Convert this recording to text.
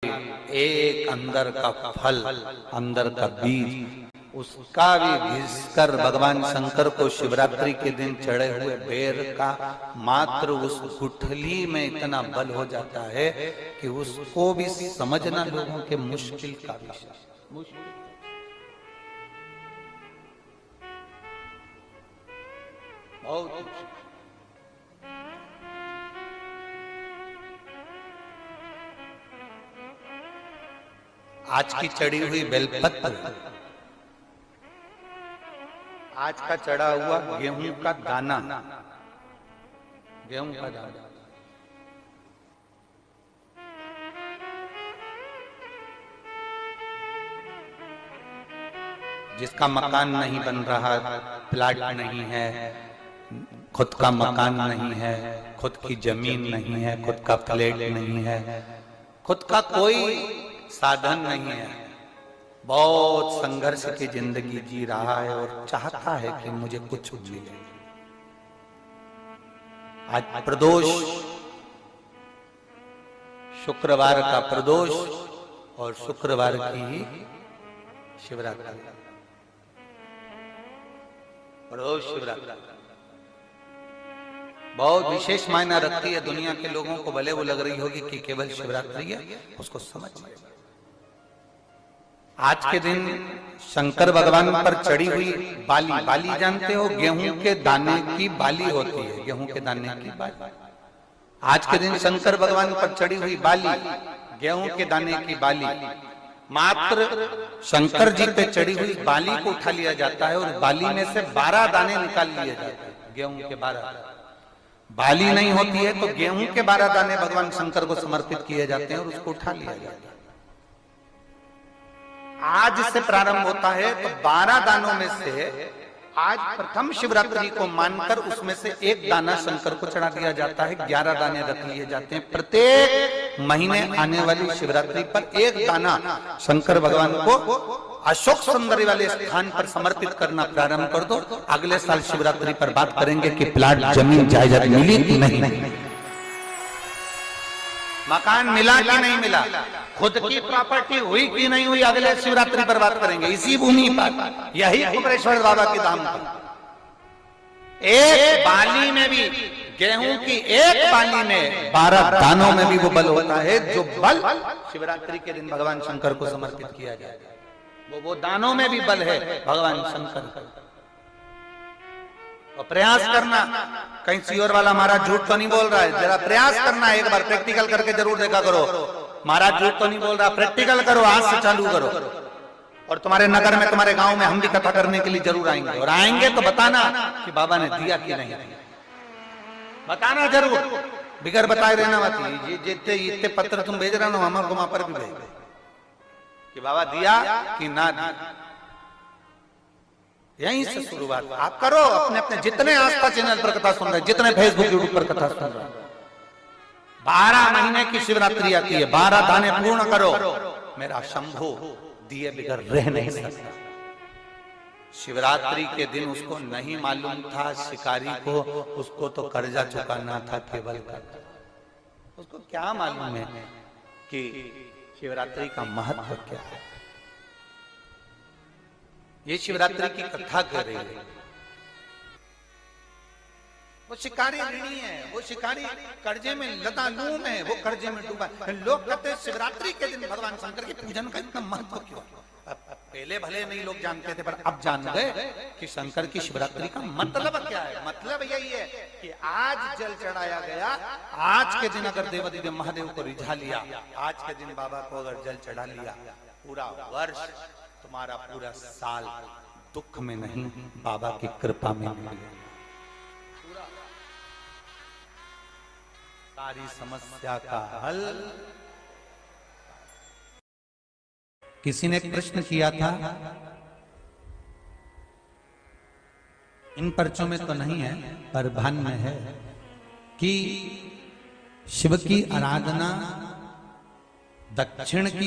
एक अंदर का फल, अंदर का बीज, उसका भी घिसकर भगवान शंकर को शिवरात्रि के दिन चढ़े हुए बेर का मात्र उस गुठली में इतना बल हो जाता है कि उसको भी समझना लोगों के मुश्किल का विषय। बहुत आज की चढ़ी हुई बेलपत्र, आज का चढ़ा हुआ गेहूं का दाना, गेहूं का दाना, जिसका मकान नहीं बन रहा, प्लाट नहीं है, खुद का मकान नहीं है, खुद की जमीन नहीं है, खुद का फ्लैट नहीं है, खुद का कोई साधन नहीं है, बहुत संघर्ष की जिंदगी जी रहा है और चाहता है कि मुझे कुछ मिले। आज प्रदोष, शुक्रवार का प्रदोष और शुक्रवार की ही शिवरात्रि, प्रदोष शिवरात्रि बहुत विशेष मायना रखती है। दुनिया के लोगों को भले वो लग रही होगी कि केवल शिवरात्रि है, उसको समझ ले। आज के दिन शंकर भगवान पर चढ़ी हुई बाली, बाली जानते हो, गेहूं के दाने की बाली होती है, गेहूं के दाने की बाली। आज के दिन शंकर भगवान पर चढ़ी हुई बाली, गेहूं के दाने की बाली, मात्र शंकर जी पे चढ़ी हुई बाली को उठा लिया जाता है और बाली में से 12 दाने निकाल लिए जाते हैं। गेहूं के 12, बाली नहीं होती है तो गेहूं के 12 दाने भगवान शंकर को समर्पित किए जाते हैं और उसको उठा लिया जाता है। आज से प्रारंभ होता है तो 12 दानों में से आज प्रथम शिवरात्रि को मानकर उसमें से एक दाना शंकर को चढ़ा दिया जाता है। 11 दाने रख लिए जाते हैं। प्रत्येक महीने आने वाली शिवरात्रि पर एक दाना शंकर भगवान को अशोक सुंदरी वाले स्थान पर समर्पित करना प्रारंभ कर दो। अगले साल शिवरात्रि पर बात करेंगे कि प्लाट, जमीन, जायदाद मिली कि नहीं, मकान मिला कि नहीं मिला, खुद की प्रॉपर्टी हुई कि नहीं हुई, अगले शिवरात्रि पर बात करेंगे। इसी भूमि पर, यही कुमरेश्वर बाबा की धाम पर एक बाली में भी, गेहूं की एक बाली में 12 दानों में भी वो बल होता है जो बल शिवरात्रि के दिन भगवान शंकर को समर्पित किया जाए। वो दानों में भी बल है भगवान शंकर का। और प्रयास करना, कहीं सियोर वाला महाराज झूठ तो नहीं बोल रहा है, जरा प्रयास करना, एक बार प्रैक्टिकल करके जरूर देखा करो। महाराज झूठ तो नहीं बोल रहा, प्रैक्टिकल करो, आज से चालू करो। और तुम्हारे नगर में, तुम्हारे गांव में हम भी कथा करने के लिए जरूर आएंगे, और आएंगे तो बताना कि बाबा ने दिया कि नहीं, बताना जरूर, बिगर बताए रहना मत। जितने इतने पत्र तुम भेज रहे हो हमारे वहां पर भी भेज कि बाबा दिया कि ना दिया। यहीं से शुरुआत आप करो। अपने अपने जितने आस्था चैनल पर कथा सुन रहे, जितने फेसबुक यूट्यूब पर कथा सुन रहे, 12 महीने की शिवरात्रि आती है, 12 दाने पूर्ण करो। मेरा शंभु दिए बिगर रह नहीं सकता। शिवरात्रि के दिन उसको नहीं मालूम था शिकारी को, उसको तो कर्जा चुकाना था केवल कर्जा। उसको क्या मालूम है कि शिवरात्रि का महत्व क्या है। ये शिवरात्रि की कथा कर रही है। वो शिकारी ऋणी है, वो शिकारी कर्जे में लतालूम है, वो कर्जे में डूबा। लोग कहते हैं शिवरात्रि के दिन भगवान शंकर के पूजन का इतना महत्व क्यों। पहले भले नहीं लोग जानते थे, पर अब जान गए कि शंकर की शिवरात्रि का मतलब क्या है। मतलब यही है कि आज जल चढ़ाया गया, आज के दिन अगर देवादिदेव महादेव को रिझा लिया, आज के दिन बाबा को अगर जल चढ़ा लिया, पूरा वर्ष, तुम्हारा पूरा साल दुख में नहीं, बाबा की कृपा में नहीं। सारी समस्या का हल। किसी ने एक प्रश्न किया था, इन पर्चों में तो नहीं है पर भान में है, कि शिव की आराधना दक्षिण की